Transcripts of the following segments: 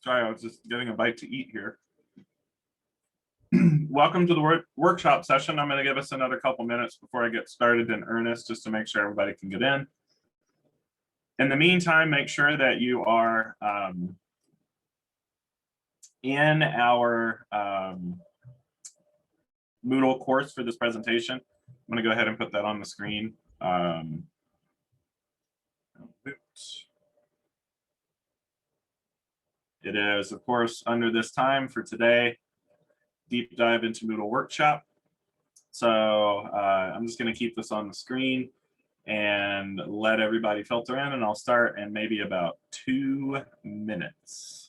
Sorry, I was just getting a bite to eat here. Welcome to the workshop session. I'm going to give us another couple minutes before I get started in earnest, just to make sure everybody can get in. In the meantime, make sure that you are in our Moodle course for this presentation. I'm going to go ahead and put that on the screen. It is, of course, under this time for today, deep dive into Moodle Workshop. So I'm just going to keep this on the screen and let everybody filter in, and I'll start in maybe about 2 minutes.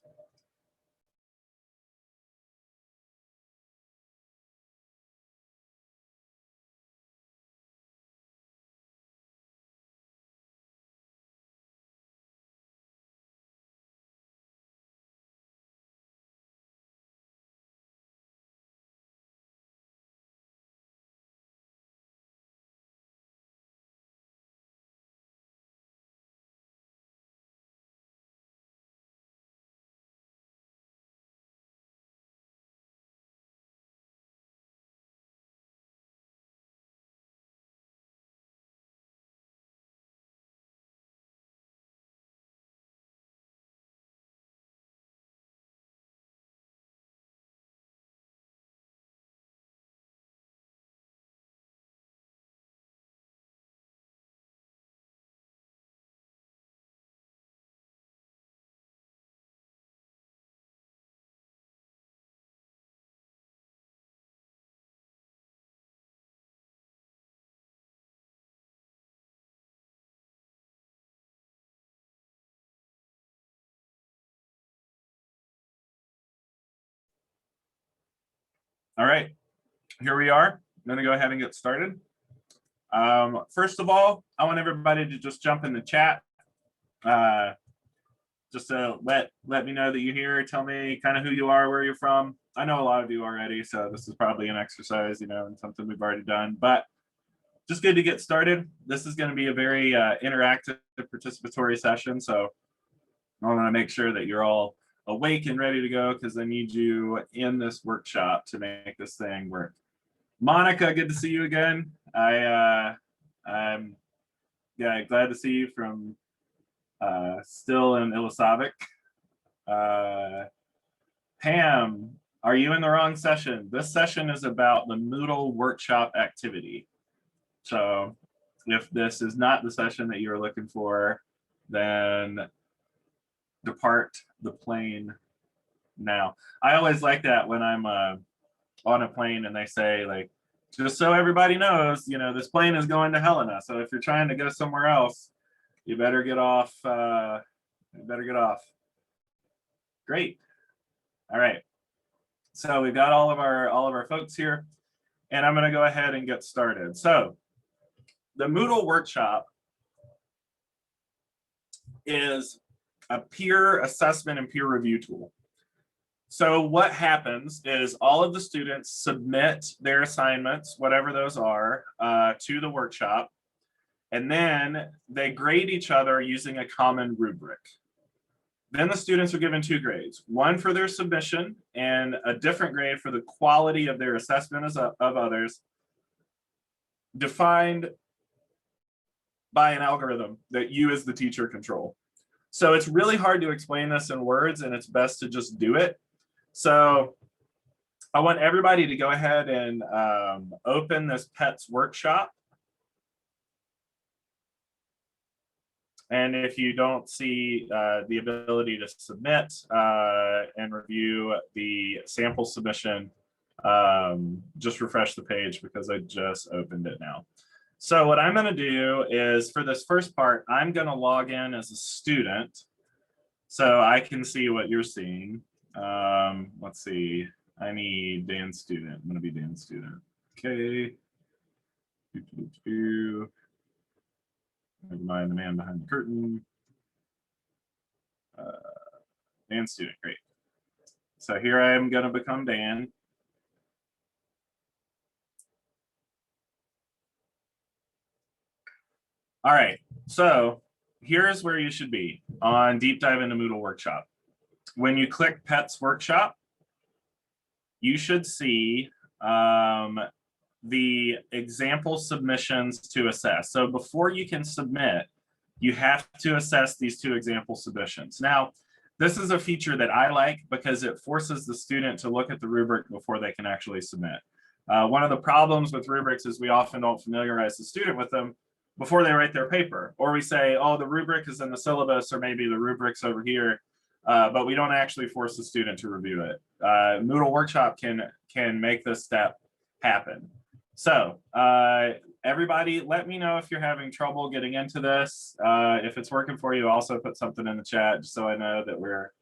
All right, here we are. I'm going to go ahead and get started. First of all, I want everybody to just jump in the chat. Just to let me know that you're here. Tell me kind of who you are, where you're from. I know a lot of you already, so this is probably an exercise, and something we've already done, but just good to get started. This is going to be a very interactive, participatory session, so I want to make sure that you're all awake and ready to go, because I need you in this workshop to make this thing work. Monica, good to see you again. I'm glad to see you from still in Ilisavik. Pam, are you in the wrong session? This session is about the Moodle workshop activity. So if this is not the session that you're looking for, then depart the plane now. I always like that when I'm on a plane and they say, like, just so everybody knows, this plane is going to Helena. So if you're trying to go somewhere else, you better get off. Great. All right. So we've got all of our folks here, and I'm going to go ahead and get started. So the Moodle workshop is a peer assessment and peer review tool. So what happens is all of the students submit their assignments, whatever those are, to the workshop, and then they grade each other using a common rubric. Then the students are given 2 grades, one for their submission and a different grade for the quality of their assessment of others, defined by an algorithm that you as the teacher control. So it's really hard to explain this in words, and it's best to just do it. So I want everybody to go ahead and open this PETS workshop. And if you don't see the ability to submit and review the sample submission, just refresh the page, because I just opened it now. So what I'm going to do is, for this first part, I'm going to log in as a student so I can see what you're seeing. Let's see. I need Dan student. I'm going to be Dan student. Okay. Never mind the man behind the curtain. Dan student, great. So here I am going to become Dan. All right, so here's where you should be on Deep Dive into Moodle Workshop. when you click Pets Workshop, you should see the example submissions to assess. So before you can submit, you have to assess these 2 example submissions. Now, this is a feature that I like because it forces the student to look at the rubric before they can actually submit. One of the problems with rubrics is we often don't familiarize the student with them before they write their paper, or we say, oh, the rubric is in the syllabus, or maybe the rubric's over here, but we don't actually force the student to review it. MoodleWorkshop can make this step happen. So everybody, let me know if you're having trouble getting into this. If it's working for you, also put something in the chat just so I know that we're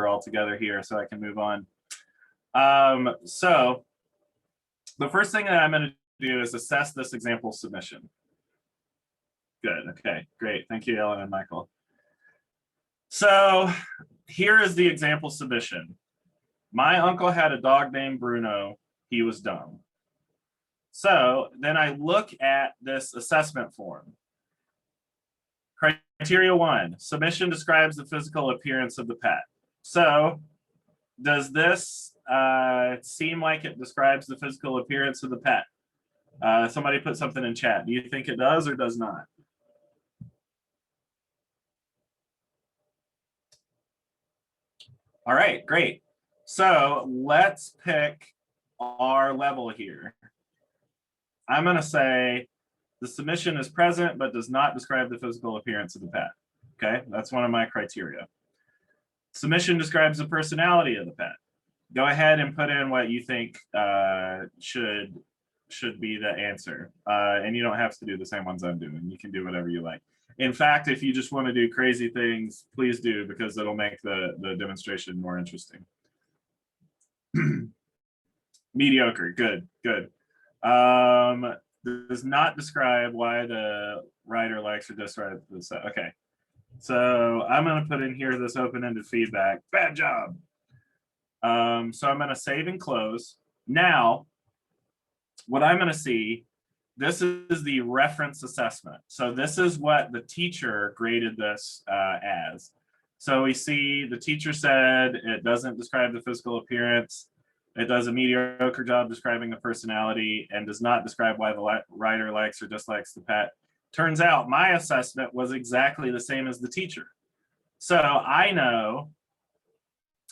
all together here so I can move on. So the first thing that I'm going to do is assess this example submission. Good. Okay, great. Thank you, Ellen and Michael. So here is the example submission. My uncle had a dog named Bruno. He was dumb. So then I look at this assessment form. Criteria 1, submission describes the physical appearance of the pet. So does this seem like it describes the physical appearance of the pet? Somebody put something in chat. Do you think it does or does not? All right, great. So let's pick our level here. I'm going to say the submission is present but does not describe the physical appearance of the pet. Okay, that's one of my criteria. Submission describes the personality of the pet. Go ahead and put in what you think should be the answer. And you don't have to do the same ones I'm doing. You can do whatever you like. In fact, if you just want to do crazy things, please do, because it'll make the demonstration more interesting. Mediocre, good, good. Does not describe why the writer likes or dislikes this. Okay, so I'm going to put in here this open-ended feedback. Bad job. So I'm going to save and close. Now, what I'm going to see, this is the reference assessment. So this is what the teacher graded this as. So we see the teacher said it doesn't describe the physical appearance. It does a mediocre job describing the personality and does not describe why the writer likes or dislikes the pet. Turns out my assessment was exactly the same as the teacher. So I know,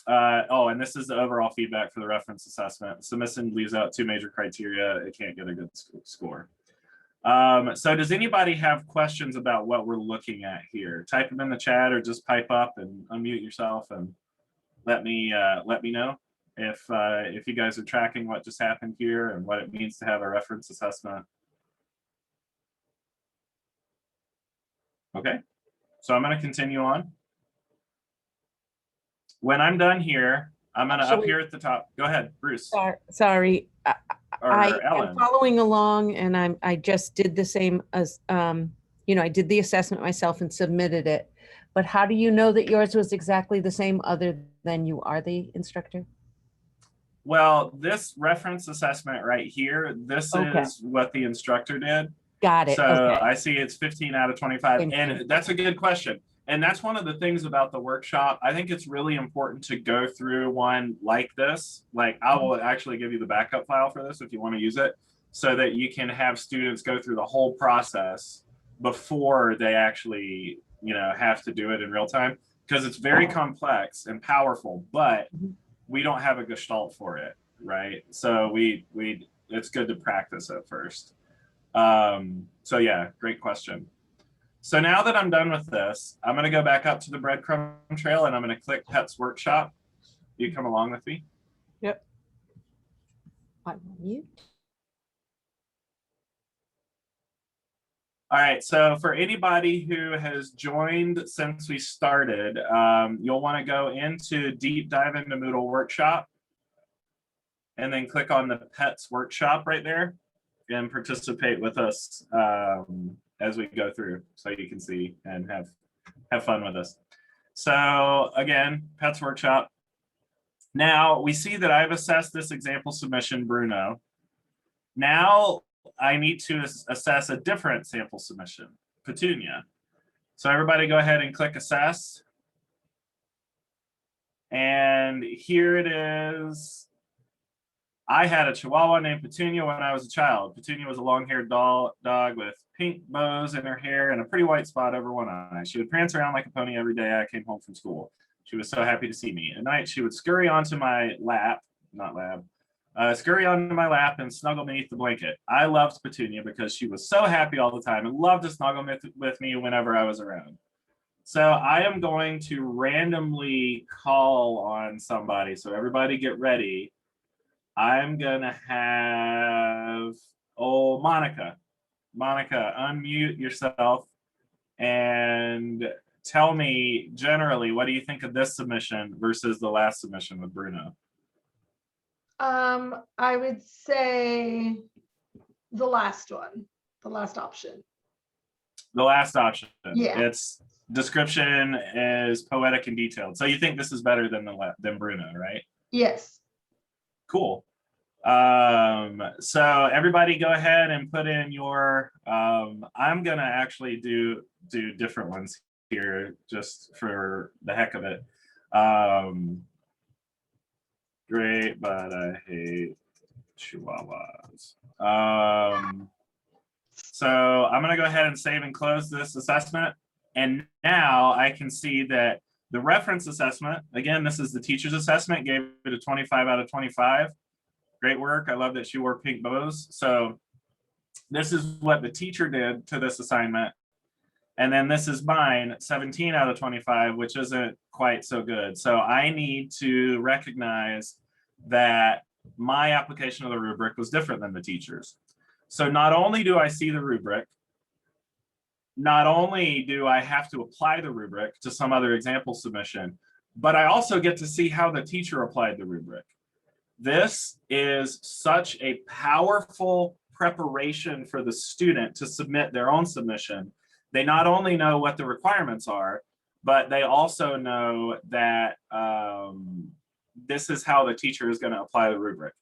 oh, and this is the overall feedback for the reference assessment. Submission leaves out 2 major criteria. It can't get a good score. So does anybody have questions about what we're looking at here? Type them in the chat or just pipe up and unmute yourself and let me know if you guys are tracking what just happened here and what it means to have a reference assessment. Okay, so I'm going to continue on. When I'm done here, I'm going to up here at the top. Go ahead, Bruce. Sorry. Ellen. I'm following along, and I just did the same as, you know, I did the assessment myself and submitted it. But how do you know that yours was exactly the same other than you are the instructor? Well, this reference assessment right here, this is what the instructor did. Got it. So okay. I see it's 15 out of 25. And that's a good question. And that's one of the things about the workshop. I think it's really important to go through one like this. Like I will actually give you the backup file for this if you want to use it, so that you can have students go through the whole process before they actually, you know, have to do it in real time, because it's very complex and powerful, but we don't have a gestalt for it, right? So it's good to practice it first. So yeah, great question. So now that I'm done with this, I'm going to go back up to the breadcrumb trail and I'm going to click Pets Workshop. You come along with me? Yep. I'm mute. All right, so for anybody who has joined since we started, you'll want to go into Deep Dive into Moodle Workshop and then click on the Pets Workshop right there and participate with us as we go through, so you can see and have fun with us. So again, Pets Workshop. Now we see that I've assessed this example submission, Bruno. Now I need to assess a different sample submission, Petunia. So everybody go ahead and click assess. And here it is. I had a Chihuahua named Petunia when I was a child. Petunia was a long-haired dog with pink bows in her hair and a pretty white spot over one eye. She would prance around like a pony every day I came home from school. She was so happy to see me. At night, she would scurry onto my lap, scurry onto my lap and snuggle beneath the blanket. I loved Petunia because she was so happy all the time and loved to snuggle with me whenever I was around. So I am going to randomly call on somebody. So everybody get ready. I'm gonna have, Monica. Monica, unmute yourself and tell me generally, what do you think of this submission versus the last submission with Bruno? I would say the last one, the last option. The last option. Yeah. Its description is poetic and detailed. So you think this is better than Bruno, right? Yes. Cool. So everybody go ahead and put in your, I'm gonna actually do different ones here just for the heck of it. Great, but I hate Chihuahuas. So I'm gonna go ahead and save and close this assessment. And now I can see that the reference assessment, again, this is the teacher's assessment, gave it a 25 out of 25. Great work. I love that she wore pink bows. So this is what the teacher did to this assignment. And then this is mine, 17 out of 25, which isn't quite so good. So I need to recognize that my application of the rubric was different than the teacher's. So not only do I see the rubric, not only do I have to apply the rubric to some other example submission, but I also get to see how the teacher applied the rubric. This is such a powerful preparation for the student to submit their own submission. They not only know what the requirements are, but they also know that this is how the teacher is going to apply the rubric.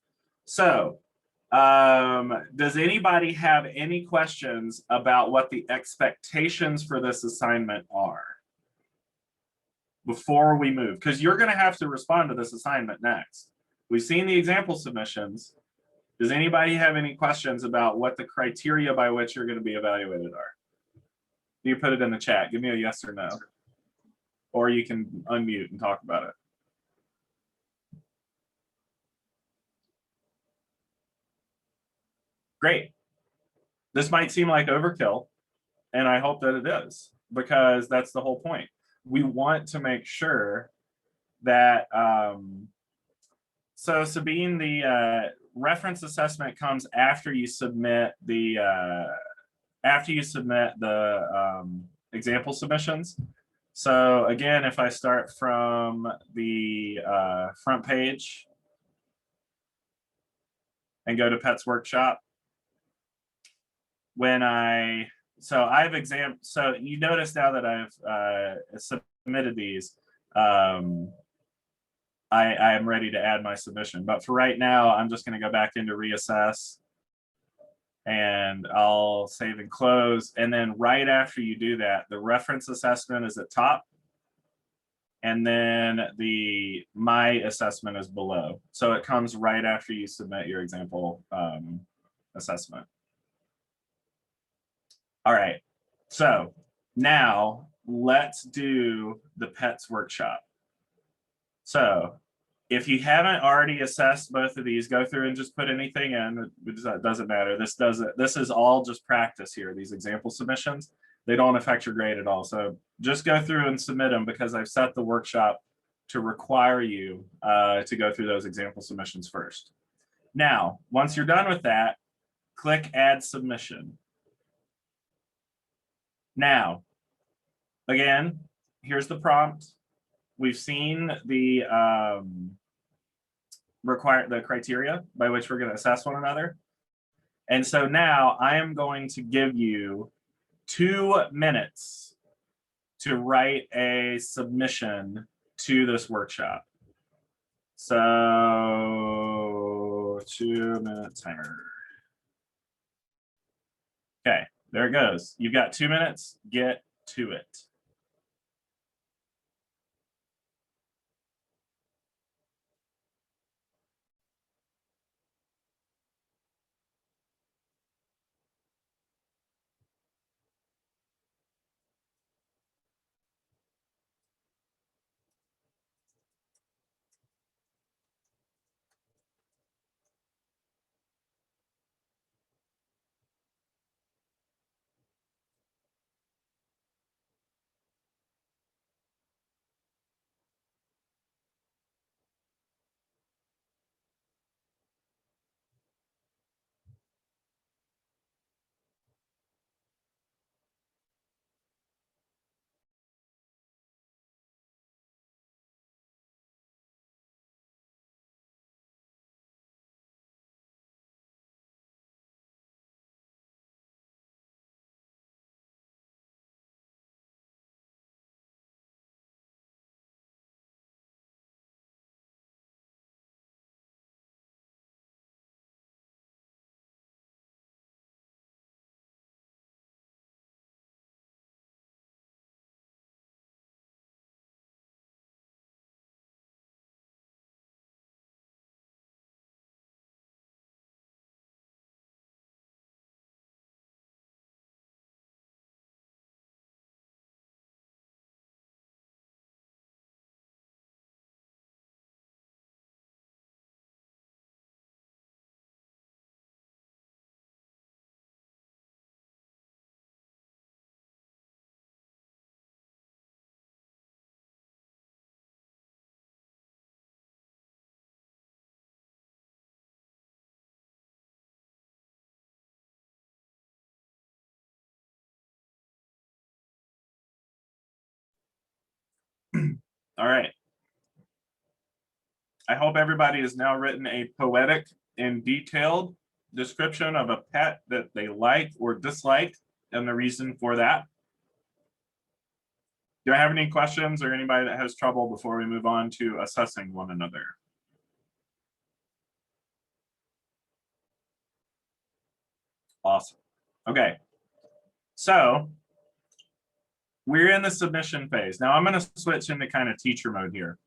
So does anybody have any questions about what the expectations for this assignment are before we move? Because you're going to have to respond to this assignment next. We've seen the example submissions. Does anybody have any questions about what the criteria by which you're going to be evaluated are? You put it in the chat. Give me a yes or no. Or you can unmute and talk about it. Great. This might seem like overkill, and I hope that it is, because that's the whole point. We want to make sure that, so Sabine, the reference assessment comes after you submit the example submissions. So again, if I start from the front page and go to Pets Workshop, so you notice now that I've submitted these, I am ready to add my submission. But for right now, I'm just going to go back into reassess and I'll save and close. And then right after you do that, the reference assessment is at top. And then my assessment is below. So it comes right after you submit your example assessment. All right, so now let's do the Pets Workshop. So if you haven't already assessed both of these, go through and just put anything in. It doesn't matter. This is all just practice here. These example submissions, they don't affect your grade at all. So just go through and submit them, because I've set the workshop to require you to go through those example submissions first. Now, once you're done with that, click Add Submission. Now, again, here's the prompt. We've seen the criteria by which we're going to assess one another. And so now I am going to give you 2 minutes to write a submission to this workshop. So 2-minute timer. Okay, there it goes. You've got 2 minutes, get to it. All right. I hope everybody has now written a poetic and detailed description of a pet that they like or dislike and the reason for that. Do I have any questions or anybody that has trouble before we move on to assessing one another? Awesome. Okay. So we're in the submission phase. Now I'm going to switch into kind of teacher mode here.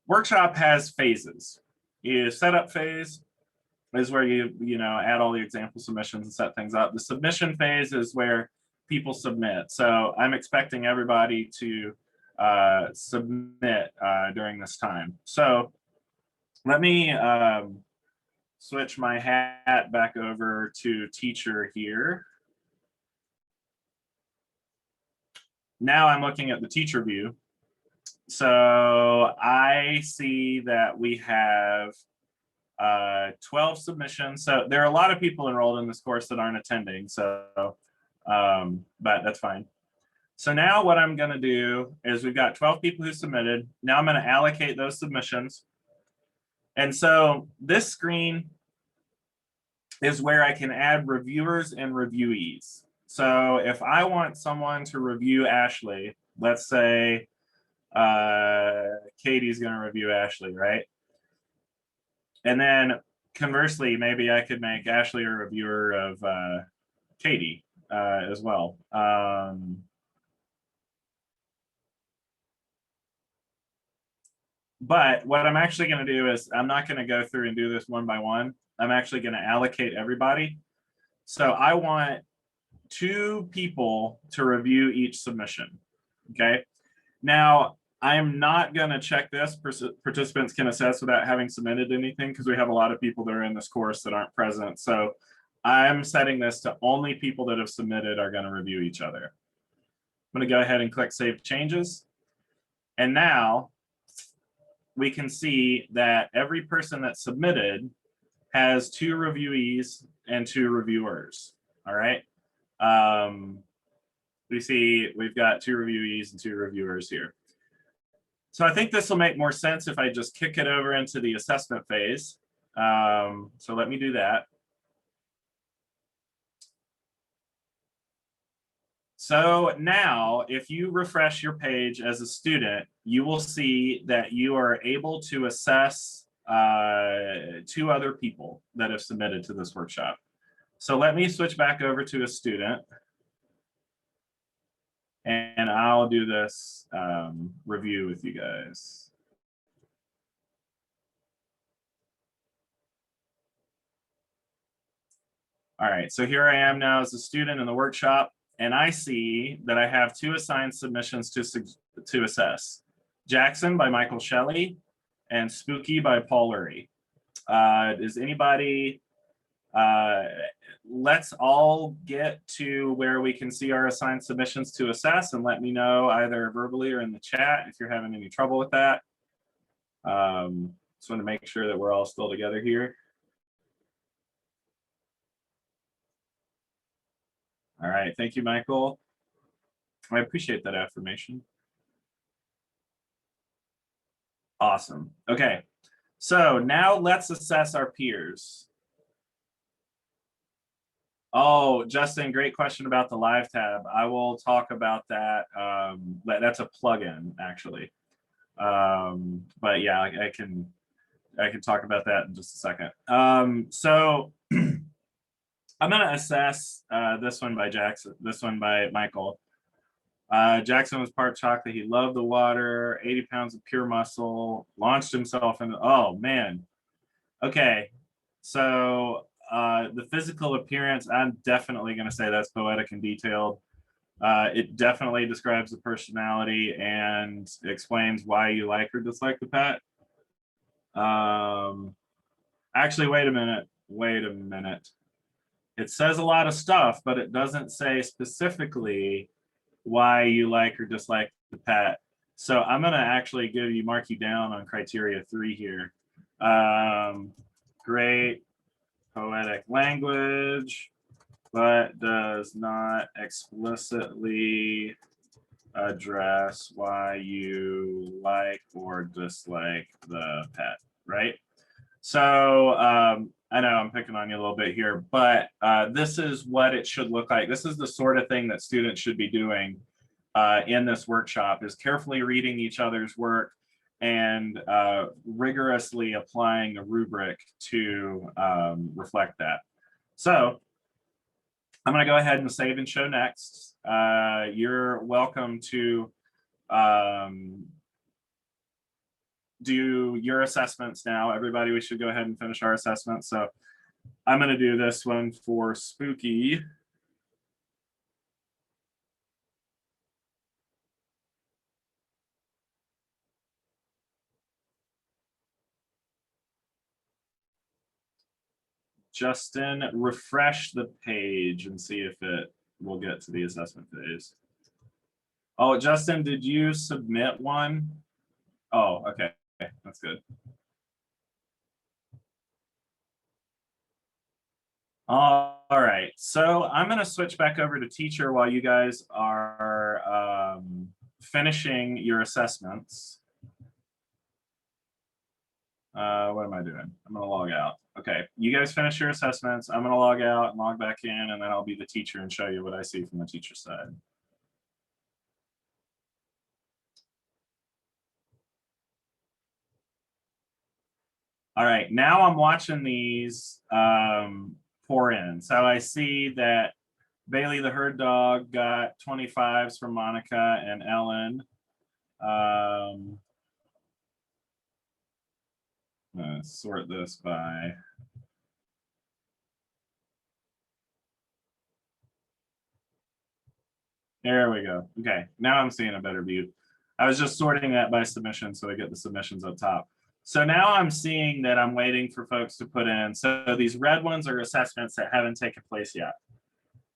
Workshop has phases. The setup phase is where you add all the example submissions and set things up. The submission phase is where people submit. So I'm expecting everybody to submit during this time. So let me switch my hat back over to teacher here. Now I'm looking at the teacher view. So I see that we have 12 submissions. So there are a lot of people enrolled in this course that aren't attending. So, but that's fine. So now what I'm going to do is we've got 12 people who submitted. Now I'm going to allocate those submissions. And so this screen is where I can add reviewers and reviewees. So if I want someone to review Ashley, let's say Katie's going to review Ashley, right? And then conversely, maybe I could make Ashley a reviewer of Katie as well. But what I'm actually going to do is I'm not going to go through and do this one by one. I'm actually going to allocate everybody. So I want 2 people to review each submission. Okay. Now, I'm not going to check this. Participants can assess without having submitted anything because we have a lot of people that are in this course that aren't present. So I'm setting this to only people that have submitted are going to review each other. I'm going to go ahead and click Save Changes. And now we can see that every person that submitted has 2 reviewees and 2 reviewers. All right. We see we've got 2 reviewees and 2 reviewers here. So I think this will make more sense if I just kick it over into the assessment phase. So let me do that. So now, if you refresh your page as a student, you will see that you are able to assess 2 other people that have submitted to this workshop. So let me switch back over to a student. And I'll do this review with you guys. All right, so here I am now as a student in the workshop, and I see that I have 2 assigned submissions to assess. Jackson by Michael Shelley and Spooky by Paul Lurie. Does anybody, let's all get to where we can see our assigned submissions to assess and let me know either verbally or in the chat if you're having any trouble with that. Just want to make sure that we're all still together here. All right, thank you, Michael. I appreciate that affirmation. Awesome. Okay, so now let's assess our peers. Oh, Justin, great question about the live tab. I will talk about that. That's a plugin, actually. But yeah, I can talk about that in just a second. So I'm going to assess this one by Jackson, this one by Michael. Jackson was part chocolate. He loved the water, 80 pounds of pure muscle, launched himself into, oh man. Okay, so the physical appearance, I'm definitely going to say that's poetic and detailed. It definitely describes the personality and explains why you like or dislike the pet. Actually, wait a minute. It says a lot of stuff, but it doesn't say specifically why you like or dislike the pet. So I'm going to actually mark you down on criteria 3 here. Great poetic language, but does not explicitly address why you like or dislike the pet, right? So I know I'm picking on you a little bit here, but this is what it should look like. This is the sort of thing that students should be doing in this workshop, is carefully reading each other's work and rigorously applying the rubric to reflect that. So I'm going to go ahead and save and show next. You're welcome to do your assessments now. Everybody, we should go ahead and finish our assessments. So I'm going to do this one for Spooky. Justin, refresh the page and see if it will get to the assessment phase. Oh, Justin, did you submit one? Oh, okay, that's good. All right, so I'm going to switch back over to teacher while you guys are finishing your assessments. What am I doing? I'm going to log out. Okay, you guys finish your assessments. I'm going to log out and log back in, and then I'll be the teacher and show you what I see from the teacher side. All right, now I'm watching these pour in. So I see that Bailey the herd dog got 25s from Monica and Ellen. I'm gonna sort this by there we go. Okay, now I'm seeing a better view. I was just sorting that by submission so I get the submissions up top. So now I'm seeing that I'm waiting for folks to put in. So these red ones are assessments that haven't taken place yet.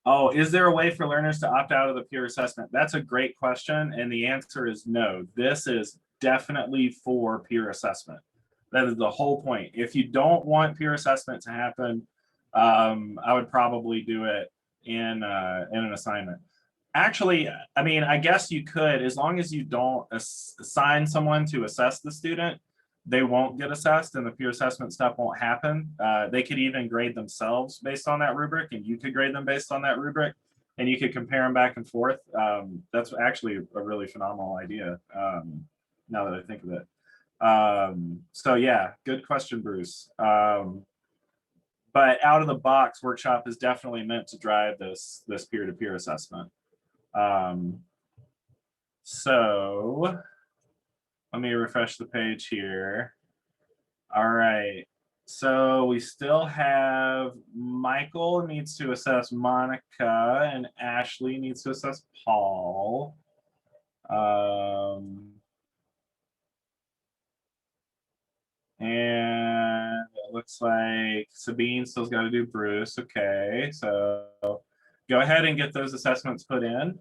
Oh, is there a way for learners to opt out of the peer assessment? That's a great question. And the answer is no. This is definitely for peer assessment. That is the whole point. If you don't want peer assessment to happen, I would probably do it in an assignment. Actually, I mean, I guess you could, as long as you don't assign someone to assess the student, they won't get assessed and the peer assessment stuff won't happen. They could even grade themselves based on that rubric, and you could grade them based on that rubric, and you could compare them back and forth. That's actually a really phenomenal idea, now that I think of it. So yeah, good question, Bruce. But out of the box, workshop is definitely meant to drive this peer-to-peer assessment. So let me refresh the page here. All right, so we still have Michael needs to assess Monica and Ashley needs to assess Paul. And it looks like Sabine still's got to do Bruce. Okay, so go ahead and get those assessments put in.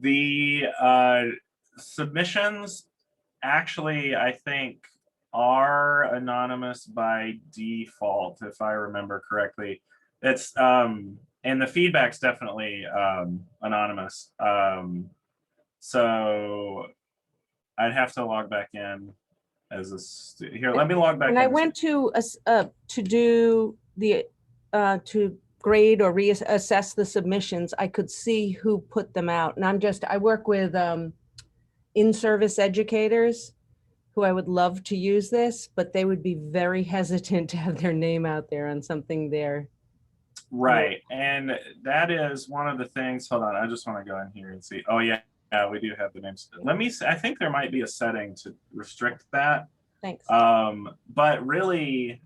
The submissions actually, I think, are anonymous by default, if I remember correctly. It's and the feedback's definitely anonymous. So I'd have to log back in as a here. Let me log back in. When I went to do the to grade or reassess the submissions, I could see who put them out. And I work with in-service educators who I would love to use this, but they would be very hesitant to have their name out there on something there. Right, and that is one of the things. Hold on, I just want to go in here and see. Oh yeah, we do have the names. Let me see. I think there might be a setting to restrict that. Thanks. But really,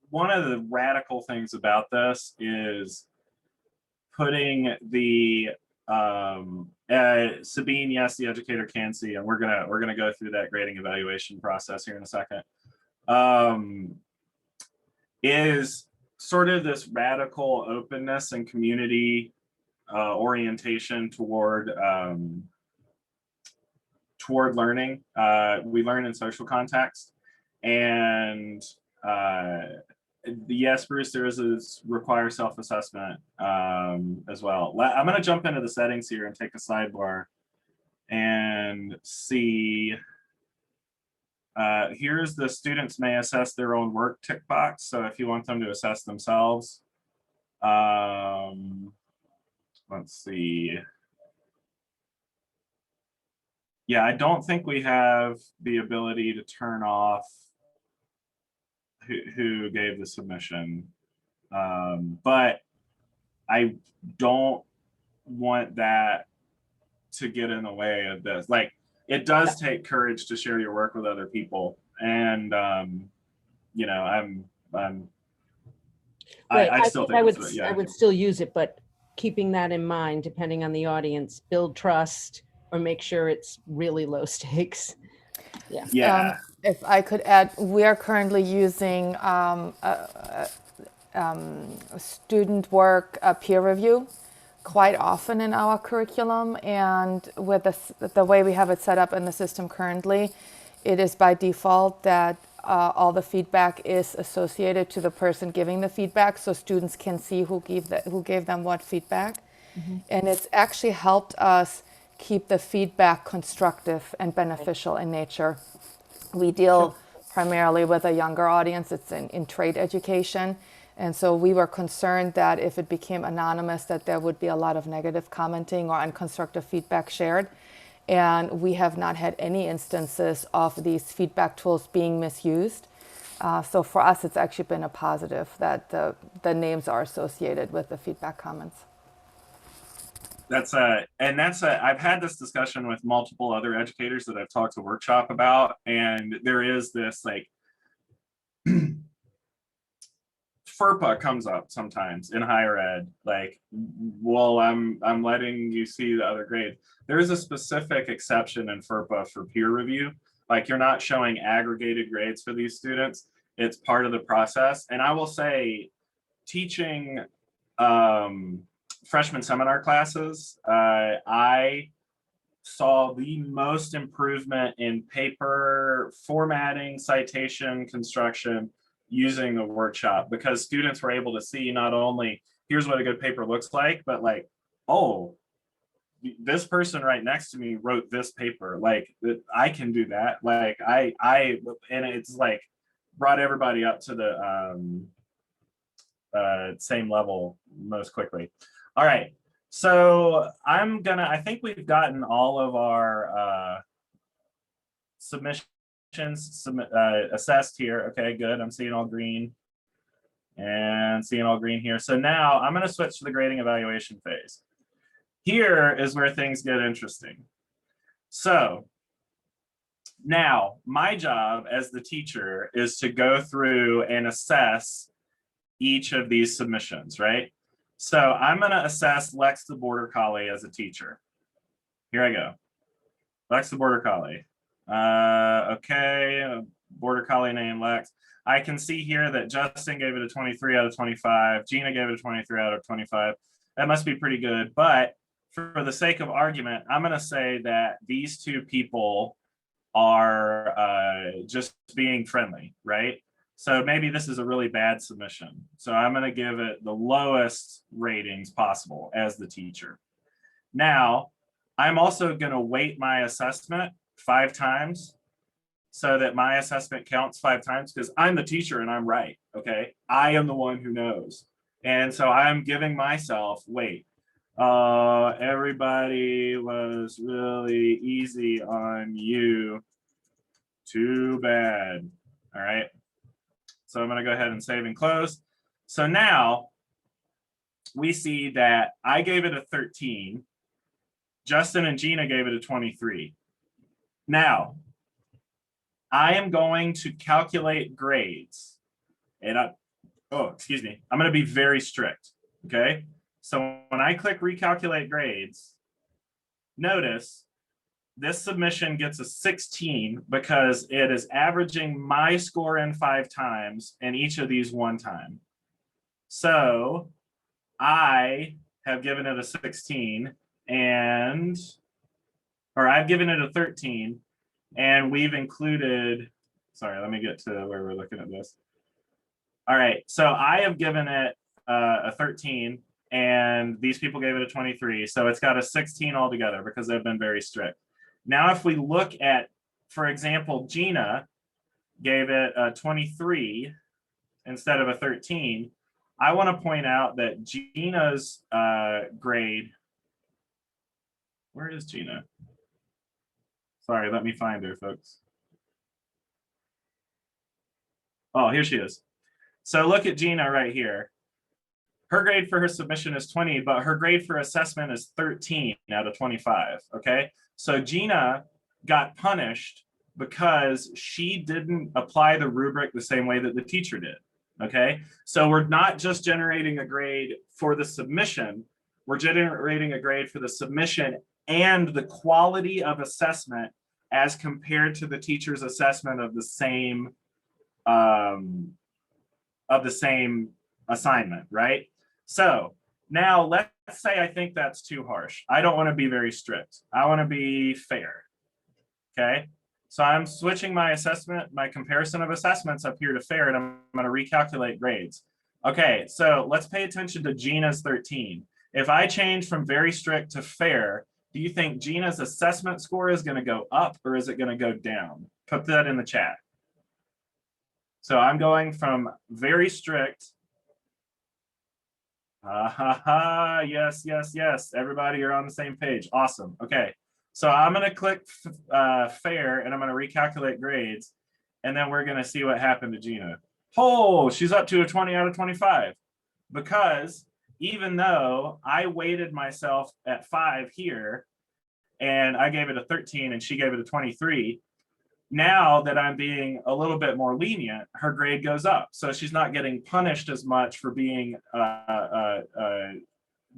one of the radical things about this is putting the Sabine, yes, the educator can see, and we're gonna go through that grading evaluation process here in a second. Is sort of this radical openness and community orientation toward learning. We learn in social context, and Yes, Bruce, there is a require self-assessment as well. I'm going to jump into the settings here and take a sidebar and see. Here's the students may assess their own work tick box. So if you want them to assess themselves, let's see. Yeah, I don't think we have the ability to turn off who gave the submission. But I don't want that to get in the way of this. Like, it does take courage to share your work with other people. And, you know, I still think I would still use it, but keeping that in mind, depending on the audience, build trust or make sure it's really low stakes. Yeah. If I could add, we are currently using student work peer review quite often in our curriculum, and with the way we have it set up in the system currently, it is by default that all the feedback is associated to the person giving the feedback, so students can see who gave them what feedback. Mm-hmm. And it's actually helped us keep the feedback constructive and beneficial in nature. We deal primarily with a younger audience. It's in trade education. And so we were concerned that if it became anonymous, that there would be a lot of negative commenting or unconstructive feedback shared. And we have not had any instances of these feedback tools being misused. So for us, it's actually been a positive that the names are associated with the feedback comments. I've had this discussion with multiple other educators that I've talked to workshop about, and there is this like FERPA comes up sometimes in higher ed, like, well, I'm letting you see the other grade. There is a specific exception in FERPA for peer review. Like, you're not showing aggregated grades for these students. It's part of the process. And I will say, teaching freshman seminar classes, I saw the most improvement in paper formatting, citation, construction using the workshop, because students were able to see not only here's what a good paper looks like, but like, oh, this person right next to me wrote this paper, like I can do that. Like and it's like brought everybody up to the same level most quickly. All right, so I think we've gotten all of our submissions assessed here. Okay, good. I'm seeing all green and seeing all green here. So now I'm going to switch to the grading evaluation phase. Here is where things get interesting. So now my job as the teacher is to go through and assess each of these submissions, right? So I'm going to assess Lex the Border Collie as a teacher. Here I go. Lex the Border Collie. Okay, Border Collie name Lex. I can see here that Justin gave it a 23 out of 25. Gina gave it a 23 out of 25. That must be pretty good. But for the sake of argument, I'm going to say that these two people are just being friendly, right? So maybe this is a really bad submission. So I'm going to give it the lowest ratings possible as the teacher. Now, I'm also going to weight my assessment 5 times so that my assessment counts 5 times, because I'm the teacher and I'm right, okay? I am the one who knows. And so I'm giving myself weight. Everybody was really easy on you. Too bad. All right. So I'm going to go ahead and save and close. So now we see that I gave it a 13. Justin and Gina gave it a 23. Now, I am going to calculate grades. And I'm going to be very strict, okay? So when I click recalculate grades, notice this submission gets a 16 because it is averaging my score in 5 times and each of these 1 time. So I have given it a 16 or I've given it a 13, and we've included, sorry, let me get to where we're looking at this. All right, so I have given it a 13, and these people gave it a 23. So it's got a 16 altogether because they've been very strict. Now, if we look at, for example, Gina gave it a 23 instead of a 13. I want to point out that Gina's grade, where is Gina? Sorry, let me find her, folks. Oh, here she is. So look at Gina right here. Her grade for her submission is 20, but her grade for assessment is 13 out of 25, okay? So Gina got punished because she didn't apply the rubric the same way that the teacher did, okay? So we're not just generating a grade for the submission, we're generating a grade for the submission and the quality of assessment as compared to the teacher's assessment of the same assignment, right? So now let's say I think that's too harsh. I don't want to be very strict. I want to be fair. Okay. So I'm switching my assessment, my comparison of assessments up here to fair, and I'm going to recalculate grades. Okay. So let's pay attention to Gina's 13. If I change from very strict to fair, do you think Gina's assessment score is going to go up or is it going to go down? Put that in the chat. So I'm going from very strict. Yes, yes, yes. Everybody, you're on the same page. Awesome. Okay. So I'm going to click fair and I'm going to recalculate grades. And then we're going to see what happened to Gina. Oh, she's up to a 20 out of 25. Because even though I weighted myself at 5 here and I gave it a 13 and she gave it a 23, now that I'm being a little bit more lenient, her grade goes up. So she's not getting punished as much for being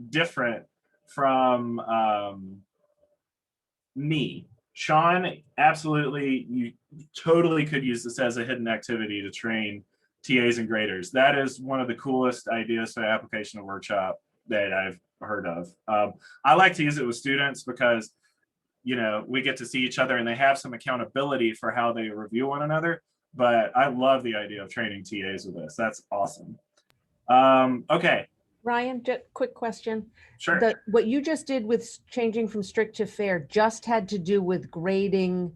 different from me. Sean, absolutely, you totally could use this as a hidden activity to train TAs and graders. That is one of the coolest ideas for the application of workshop that I've heard of. I like to use it with students because we get to see each other and they have some accountability for how they review one another. But I love the idea of training TAs with this. That's awesome. Okay. Ryan, just quick question. Sure. What you just did with changing from strict to fair just had to do with grading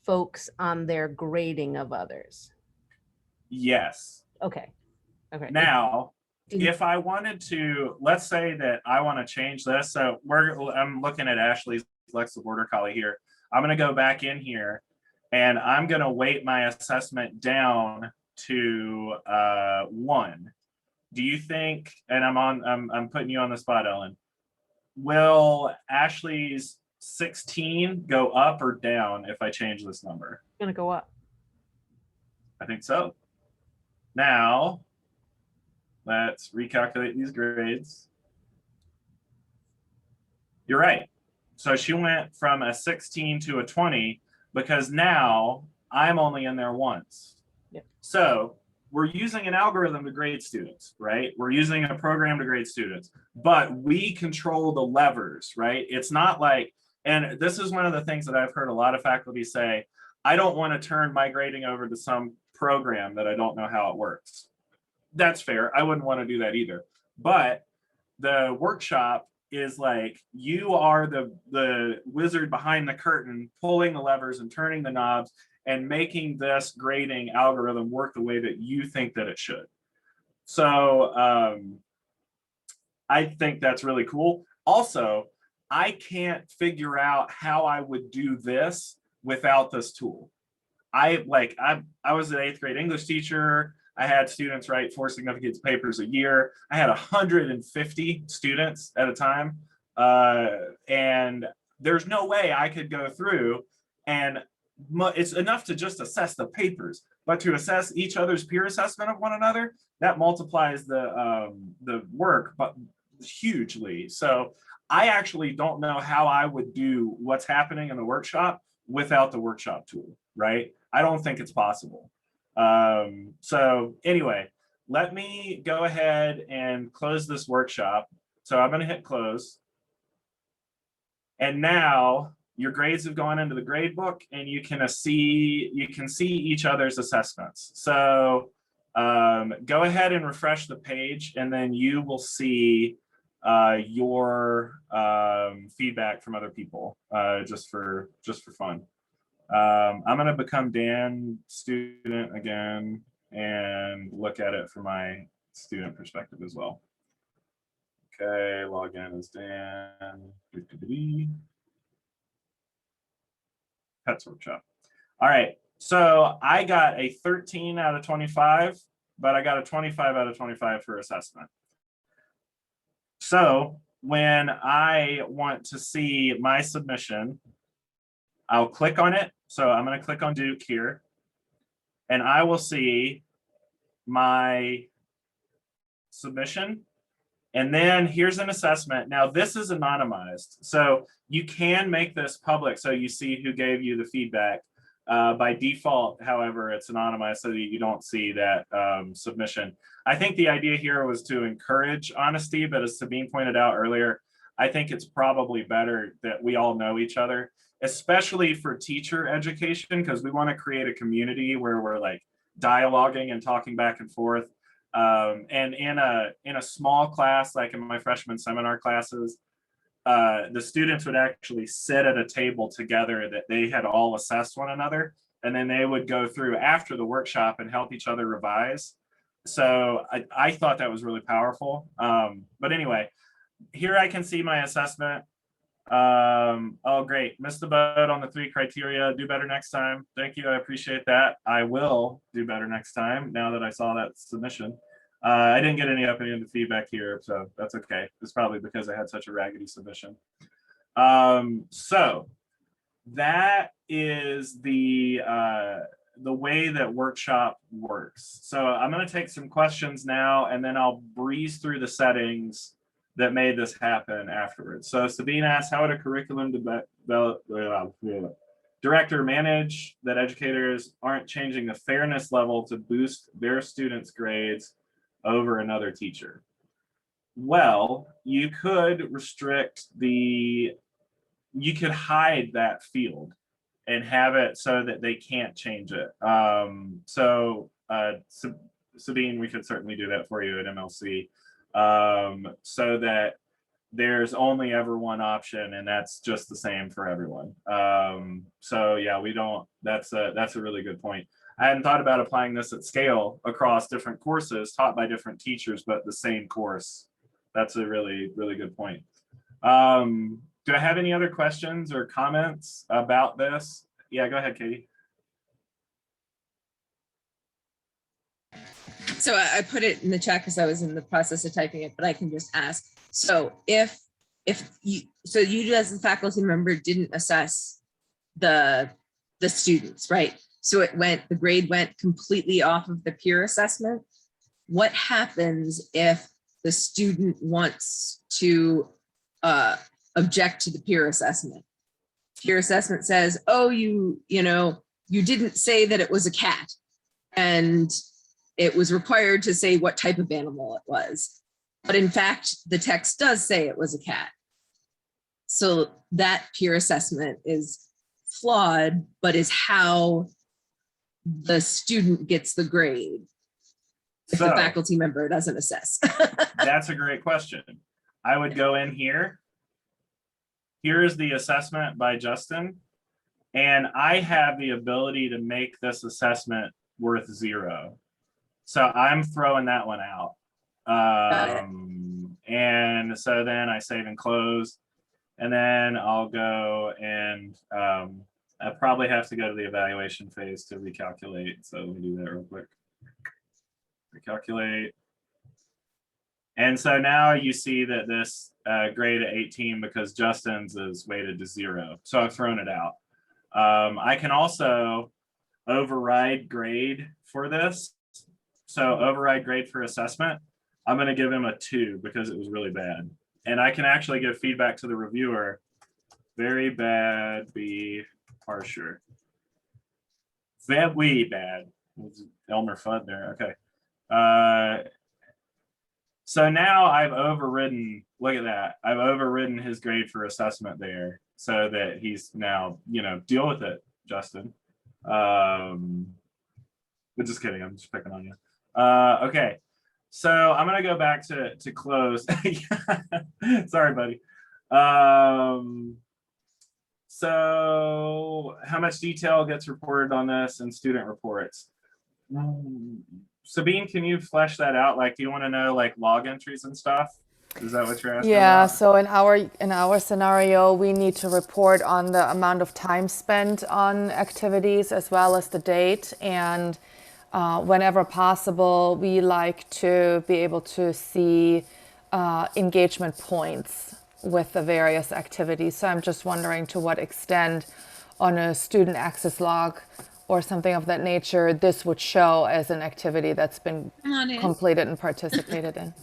folks on their grading of others. Yes. Okay. Okay. Now, if I wanted to, let's say that I want to change this. So I'm looking at Ashley's Lexa Border Collie here. I'm going to go back in here and I'm going to weight my assessment down to 1. Do you think, and I'm putting you on the spot, Ellen, will Ashley's 16 go up or down if I change this number? It's going to go up. I think so. Now, let's recalculate these grades. You're right. So she went from a 16 to a 20 because now I'm only in there once. Yep. So we're using an algorithm to grade students, right? We're using a program to grade students, but we control the levers, right? It's not like, and this is one of the things that I've heard a lot of faculty say, I don't want to turn my grading over to some program that I don't know how it works. That's fair. I wouldn't want to do that either. But the workshop is like, you are the wizard behind the curtain, pulling the levers and turning the knobs and making this grading algorithm work the way that you think that it should. So I think that's really cool. Also, I can't figure out how I would do this without this tool. I was an 8th grade English teacher. I had students write 4 significance papers a year. I had 150 students at a time. And there's no way I could go through and it's enough to just assess the papers, but to assess each other's peer assessment of one another, that multiplies the work but hugely. So I actually don't know how I would do what's happening in the workshop without the workshop tool, right? I don't think it's possible. So anyway, let me go ahead and close this workshop. So I'm going to hit close. And now your grades have gone into the grade book and you can see each other's assessments. So Go ahead and refresh the page, and then you will see your feedback from other people, just for fun. I'm going to become Dan student again and look at it from my student perspective as well. Okay, log in as Dan. Pets Workshop. All right, so I got a 13 out of 25, but I got a 25 out of 25 for assessment. So when I want to see my submission, I'll click on it. So I'm going to click on Duke here, and I will see my submission. And then here's an assessment. Now this is anonymized, so you can make this public so you see who gave you the feedback. By default, however, it's anonymized so that you don't see that submission. I think the idea here was to encourage honesty, but as Sabine pointed out earlier, I think it's probably better that we all know each other, especially for teacher education, because we want to create a community where we're like dialoguing and talking back and forth. And in a small class, like in my freshman seminar classes, the students would actually sit at a table together that they had all assessed one another, and then they would go through after the workshop and help each other revise. So I thought that was really powerful. But anyway, here I can see my assessment. Oh, great. Missed the boat on the 3 criteria. Do better next time. Thank you. I appreciate that. I will do better next time now that I saw that submission. I didn't get any open-ended feedback here, so that's okay. It's probably because I had such a raggedy submission. So that is the way that workshop works. So I'm going to take some questions now, and then I'll breeze through the settings that made this happen afterwards. So Sabine asked, how would a curriculum director manage that educators aren't changing the fairness level to boost their students' grades over another teacher? Well, you could restrict you could hide that field and have it so that they can't change it. Sabine, we could certainly do that for you at MLC, so that there's only ever one option, and that's just the same for everyone. So yeah, that's a really good point. I hadn't thought about applying this at scale across different courses taught by different teachers, but the same course. That's a really, really good point. Do I have any other questions or comments about this? Yeah, go ahead, Katie. So I put it in the chat because I was in the process of typing it, but I can just ask. So you as the faculty member didn't assess the students, right? So the grade went completely off of the peer assessment. What happens if the student wants to object to the peer assessment? Peer assessment says, oh, you didn't say that it was a cat, and it was required to say what type of animal it was. But in fact, the text does say it was a cat. So that peer assessment is flawed, but is how the student gets the grade if the faculty member doesn't assess. That's a great question. I would go in here. Here's the assessment by Justin, and I have the ability to make this assessment worth 0. So I'm throwing that one out. And so then I save and close, and then I'll go and I probably have to go to the evaluation phase to recalculate. So let me do that real quick. Recalculate. And so now you see that this grade at 18 because Justin's is weighted to 0. So I've thrown it out. I can also override grade for this. So override grade for assessment. I'm going to give him a 2 because it was really bad. And I can actually give feedback to the reviewer. Very bad, be harsher. Very bad. Elmer Fudd there. Okay. So now I've overridden, look at that. I've overridden his grade for assessment there so that he's now, deal with it, Justin. But just kidding, I'm just picking on you. Okay, so I'm gonna go back to close. Sorry, buddy. So how much detail gets reported on this in student reports? Sabine, can you flesh that out? Like, do you want to know like log entries and stuff? Is that what you're asking Yeah, about? so in our scenario, we need to report on the amount of time spent on activities as well as the date. And whenever possible, we like to be able to see engagement points with the various activities. So I'm just wondering to what extent on a student access log or something of that nature, this would show as an activity that's been Come on in. completed and participated in.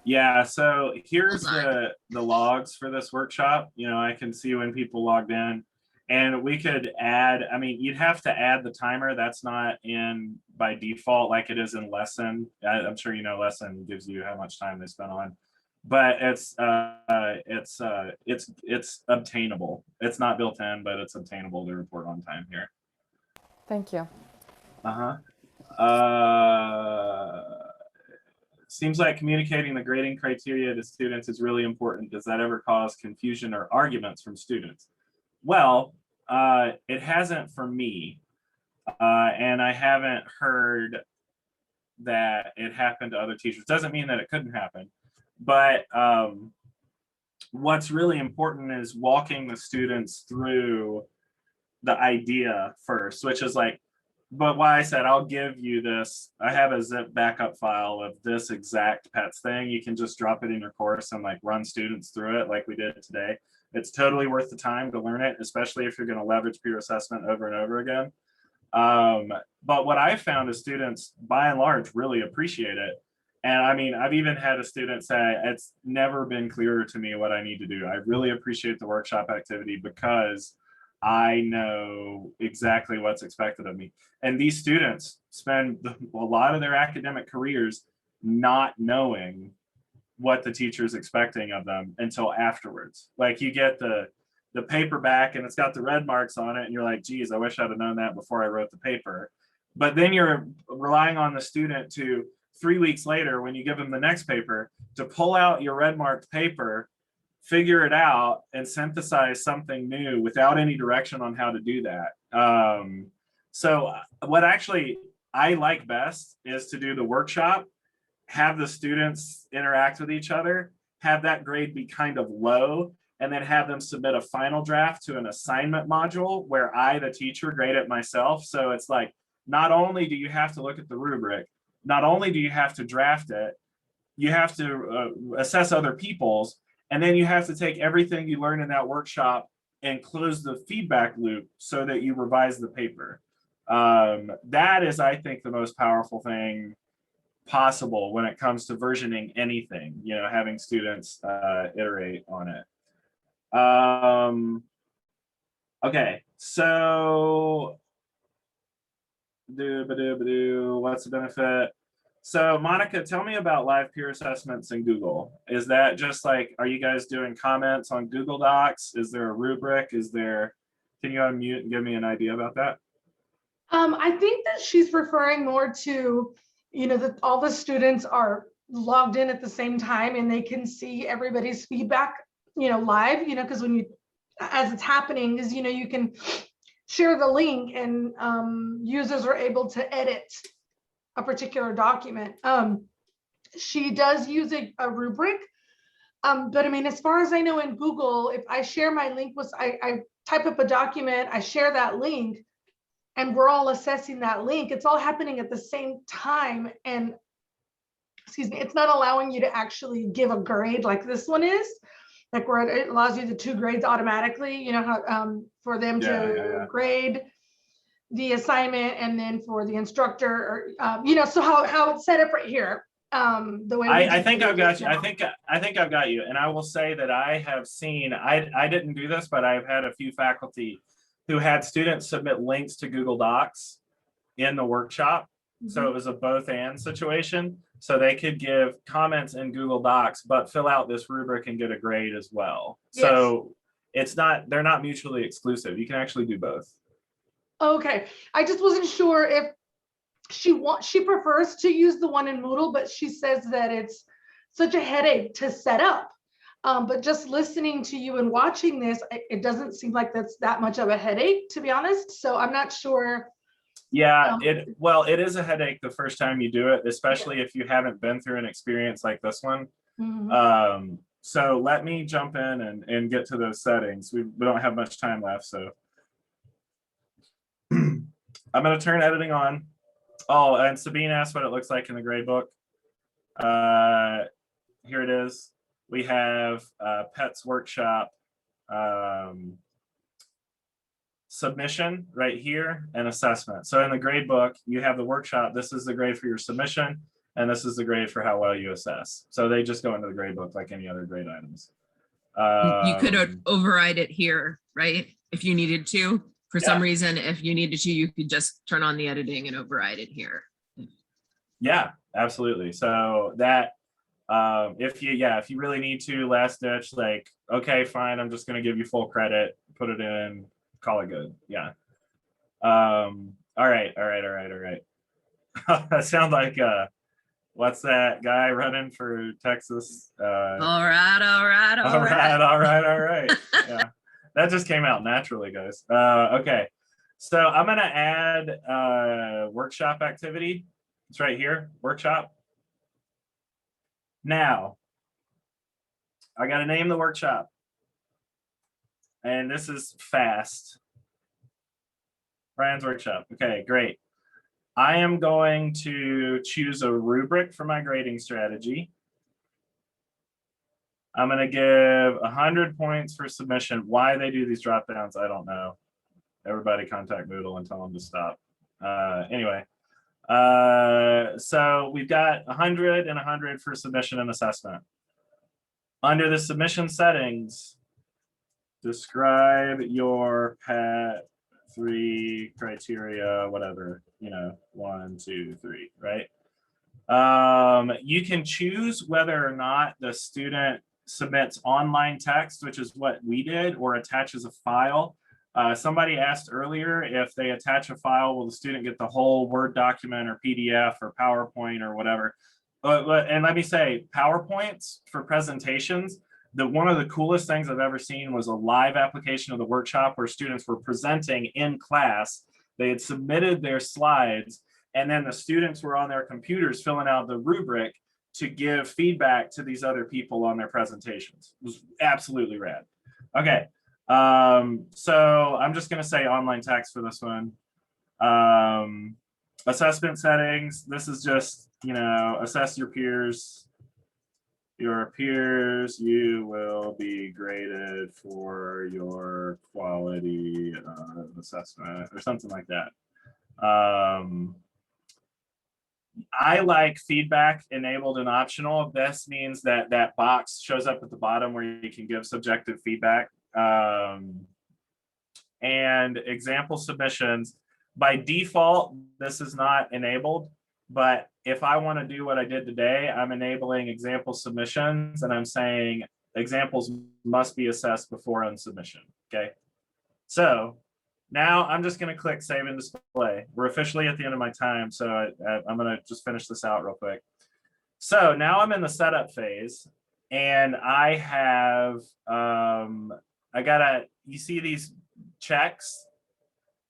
Yeah, so here's Hold on. the logs for this workshop. You know, I can see when people logged in, and we could add, I mean, you'd have to add the timer. That's not in by default like it is in lesson. I'm sure you know lesson gives you how much time they spent on, but it's obtainable. It's not built in, but it's obtainable to report on time here. Thank you. Seems like communicating the grading criteria to students is really important. Does that ever cause confusion or arguments from students? Well, it hasn't for me, and I haven't heard that it happened to other teachers. Doesn't mean that it couldn't happen, but what's really important is walking the students through the idea first, which is like, but why I said I'll give you this, I have a zip backup file of this exact pets thing. You can just drop it in your course and like run students through it like we did today. It's totally worth the time to learn it, especially if you're going to leverage peer assessment over and over again. But what I found is students by and large really appreciate it. And I mean, I've even had a student say, it's never been clearer to me what I need to do. I really appreciate the workshop activity because I know exactly what's expected of me. And these students spend a lot of their academic careers not knowing what the teacher is expecting of them until afterwards. Like you get the paper back and it's got the red marks on it and you're like, geez, I wish I'd have known that before I wrote the paper. But then you're relying on the student to 3 weeks later, when you give them the next paper, to pull out your red marked paper, figure it out and synthesize something new without any direction on how to do that. So what actually I like best is to do the workshop, have the students interact with each other, have that grade be kind of low, and then have them submit a final draft to an assignment module where I, the teacher, grade it myself. So it's like, not only do you have to look at the rubric, not only do you have to draft it, you have to assess other people's, and then you have to take everything you learn in that workshop and close the feedback loop so that you revise the paper. That is, I think, the most powerful thing possible when it comes to versioning anything, you know, having students iterate on it. Okay, so what's the benefit? So Monica, tell me about live peer assessments in Google. Is that just like, are you guys doing comments on Google Docs? Is there a rubric? Is there, can you unmute and give me an idea about that? I think that she's referring more to, you know, that all the students are logged in at the same time and they can see everybody's feedback, you know, live, you know, because when you, as it's happening is, you know, you can share the link and users are able to edit a particular document. She does use a rubric, but I mean, as far as I know in Google, if I share my link with, I type up a document, I share that link, and we're all assessing that link, it's all happening at the same time. And excuse me, it's not allowing you to actually give a grade like this one is, like where it allows you the 2 grades automatically, you know, how for them to grade the assignment and then for the instructor, or you know, so how it's set up right here. The way I think I've got you. I think I've got you. And I will say that I have seen, I didn't do this, but I've had a few faculty who had students submit links to Google Docs in the workshop. So it was a both and situation. So they could give comments in Google Docs, but fill out this rubric and get a grade as well. Yes. So it's not, they're not mutually exclusive. You can actually do both. Okay, I just wasn't sure if she prefers to use the one in Moodle, but she says that it's such a headache to set up. But just listening to you and watching this, it doesn't seem like that's that much of a headache, to be honest. So I'm not sure. Yeah, it is a headache the first time you do it, especially if you haven't been through an experience like this one. Mhm. So let me jump in and get to those settings. We don't have much time left, so I'm going to turn editing on. Oh, and Sabine asked what it looks like in the grade book. Here it is. We have Pets Workshop submission right here and assessment. So in the grade book, you have the workshop. This is the grade for your submission, and this is the grade for how well you assess. So they just go into the grade book like any other grade items. You could override it here, right? If you needed to. For some reason, if you needed to, you could just turn on the editing and override it here. Yeah, absolutely. So that if you really need to, last ditch, like, okay, fine, I'm just going to give you full credit, put it in, call it good. Yeah. All right. That sounds like what's that guy running for Texas? All right. Yeah, that just came out naturally, guys. Okay, so I'm gonna add workshop activity. It's right here, workshop. Now, I gotta name the workshop. And this is fast. Ryan's workshop. Okay, great. I am going to choose a rubric for my grading strategy. I'm going to give 100 points for submission. Why they do these drop downs, I don't know. Everybody contact Moodle and tell them to stop. Anyway, so we've got 100 and 100 for submission and assessment. Under the submission settings, describe your PAT 3 criteria, whatever, 1, 2, 3, right? You can choose whether or not the student submits online text, which is what we did, or attaches a file. Somebody asked earlier if they attach a file, will the student get the whole Word document or PDF or PowerPoint or whatever? And let me say, PowerPoints for presentations, one of the coolest things I've ever seen was a live application of the workshop where students were presenting in class. They had submitted their slides, and then the students were on their computers filling out the rubric to give feedback to these other people on their presentations. It was absolutely rad. Okay, so I'm just gonna say online text for this one. Assessment settings, this is just, assess your peers. Your peers, you will be graded for your quality assessment or something like that. I like feedback enabled and optional. This means that that box shows up at the bottom where you can give subjective feedback. And example submissions, by default, this is not enabled. But if I want to do what I did today, I'm enabling example submissions, and I'm saying examples must be assessed before unsubmission. Okay. So now I'm just going to click save and display. We're officially at the end of my time, so I'm going to just finish this out real quick. So now I'm in the setup phase, and I have, you see these checks?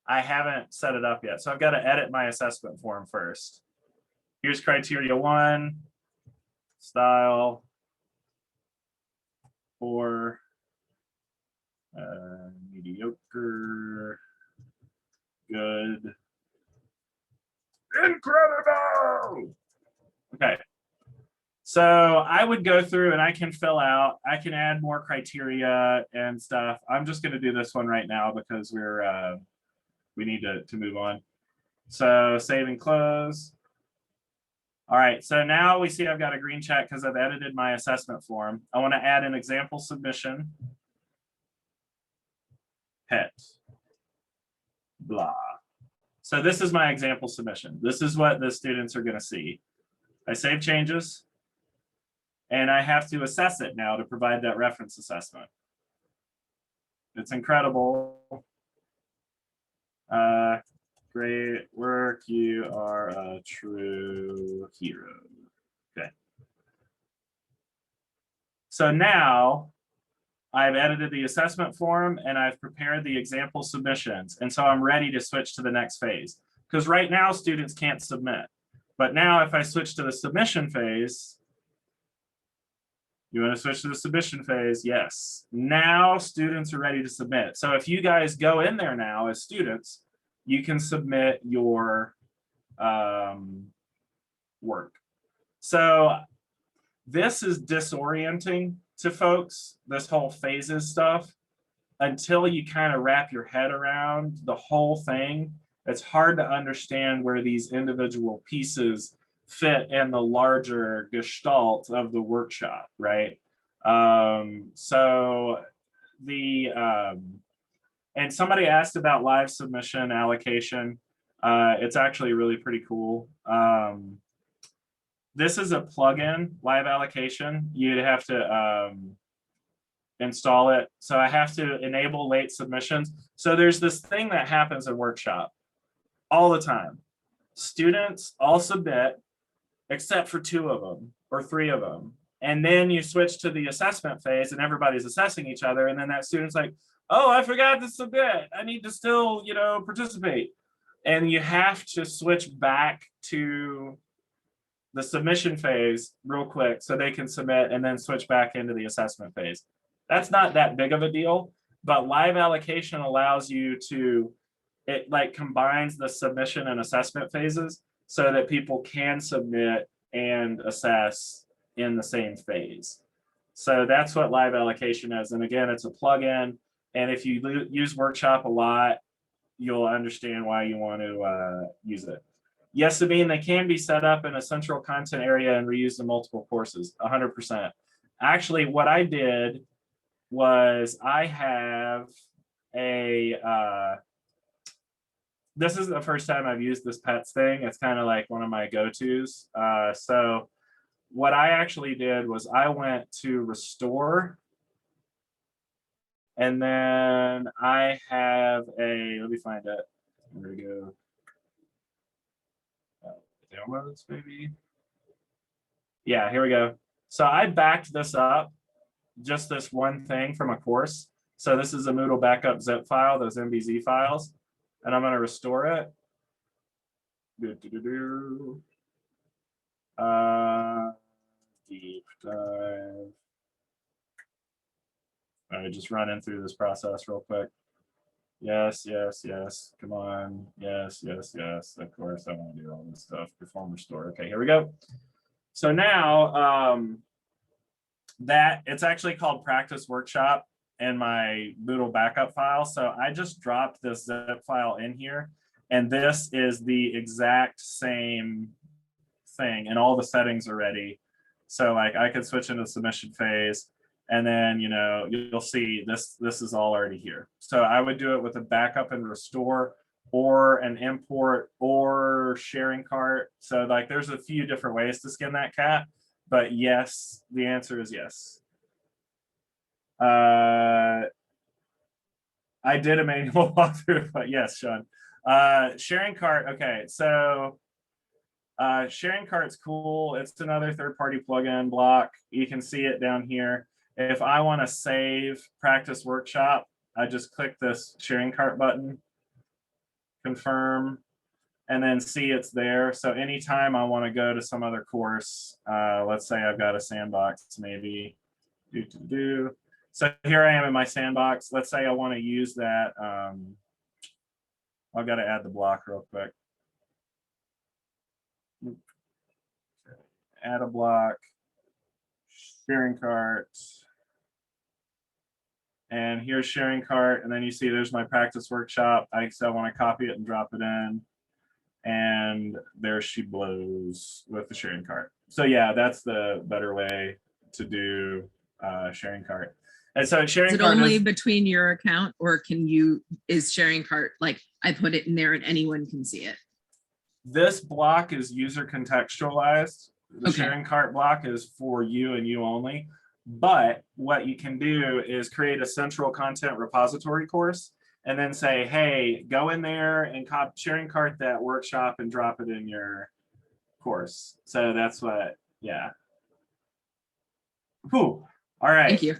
I haven't set it up yet. So I've got to edit my assessment form first. Here's criteria 1, style, 4, mediocre, good, incredible. Okay. So I would go through and I can fill out, I can add more criteria and stuff. I'm just going to do this one right now because we need to move on. So save and close. All right, so now we see I've got a green check because I've edited my assessment form. I want to add an example submission. Pet. Blah. So this is my example submission. This is what the students are going to see. I save changes, and I have to assess it now to provide that reference assessment. It's incredible. Great work. You are a true hero. Okay. So now I've edited the assessment form and I've prepared the example submissions. And so I'm ready to switch to the next phase. Because right now students can't submit. But now if I switch to the submission phase, you want to switch to the submission phase? Yes. Now students are ready to submit. So if you guys go in there now as students, you can submit your work. So this is disorienting to folks, this whole phases stuff, until you kind of wrap your head around the whole thing. It's hard to understand where these individual pieces fit in the larger gestalt of the workshop, right? So the, and somebody asked about live submission allocation. It's actually really pretty cool. This is a plugin, live allocation. You'd have to install it. So I have to enable late submissions. So there's this thing that happens in workshop all the time. Students all submit except for 2 of them or 3 of them. And then you switch to the assessment phase and everybody's assessing each other. And then that student's like, oh, I forgot to submit. I need to still, you know, participate. And you have to switch back to the submission phase real quick so they can submit and then switch back into the assessment phase. That's not that big of a deal, but live allocation allows you to, it like combines the submission and assessment phases so that people can submit and assess in the same phase. So that's what live allocation is. And again, it's a plugin. And if you use Workshop a lot, you'll understand why you want to use it. Yes, Sabine, they can be set up in a central content area and reused in multiple courses, 100%. Actually, what I did was I have a, this is the first time I've used this pets thing. It's kind of like one of my go-tos. So what I actually did was I went to restore. And then I have a, let me find it. There we go. Downloads, maybe. Yeah, here we go. So I backed this up, just this one thing from a course. So this is a Moodle backup zip file, those MBZ files, and I'm going to restore it. Deep dive. All right, just running through this process real quick. Yes, yes, yes. Come on. Yes, yes, yes. Of course, I want to do all this stuff. Perform restore. Okay, here we go. So now that it's actually called practice workshop in my Moodle backup file. So I just dropped this zip file in here, and this is the exact same thing, and all the settings are ready. So like I could switch into the submission phase. And then, you know, you'll see this is all already here. So I would do it with a backup and restore or an import or sharing cart. So like there's a few different ways to skin that cat, but yes, the answer is yes. I did a manual walkthrough, but yes, Sean. Sharing cart, okay, so sharing cart's cool. It's another third-party plugin block. You can see it down here. If I want to save practice workshop, I just click this sharing cart button, confirm, and then see it's there. So anytime I want to go to some other course, let's say I've got a sandbox, maybe. So here I am in my sandbox. Let's say I want to use that. I've got to add the block real quick. Add a block, sharing cart. And here's sharing cart, and then you see there's my practice workshop. I want to copy it and drop it in, and there she blows with the sharing cart. So yeah, that's the better way to do sharing cart. And so sharing Is it cart only between your account, or is sharing cart like I put it in there and anyone can see it? This block is user contextualized. The Okay. sharing cart block is for you and you only. But what you can do is create a central content repository course, and then say, hey, go in there and sharing cart that workshop and drop it in your course. So that's what, yeah. Whew. All right. Thank you.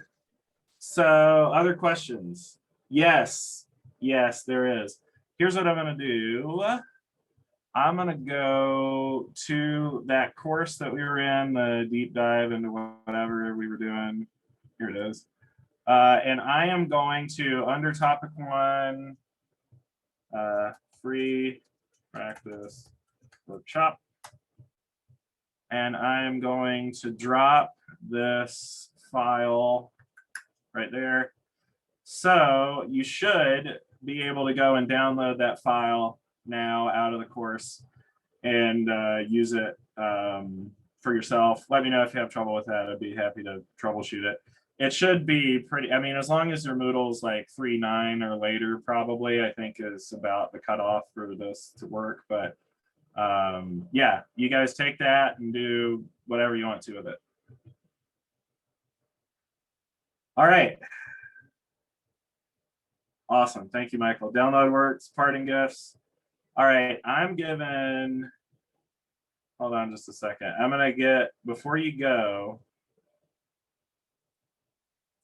So other questions? Yes, there is. Here's what I'm gonna do. I'm gonna go to that course that we were in, the deep dive into whatever we were doing. Here it is. And I am going to, under topic 1, free practice workshop. And I am going to drop this file right there. So you should be able to go and download that file now out of the course and use it for yourself. Let me know if you have trouble with that. I'd be happy to troubleshoot it. It should be pretty, I mean, as long as your Moodle's like 3.9 or later, probably, I think is about the cutoff for this to work. But yeah, you guys take that and do whatever you want to with it. All right. Awesome. Thank you, Michael. Download works, parting gifts. All right, I'm giving, hold on just a second. I'm gonna get, before you go,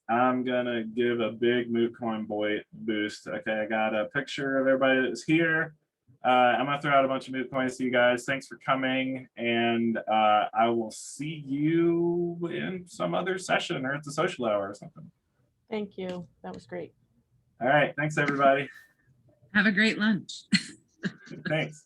I'm gonna give a big MootCoin boost. Okay, I got a picture of everybody that's here. I'm gonna throw out a bunch of MootCoins to you guys. Thanks for coming, and I will see you in some other session or at the social hour or something. Thank you. That was great. All right, thanks everybody. Have a great lunch. Thanks.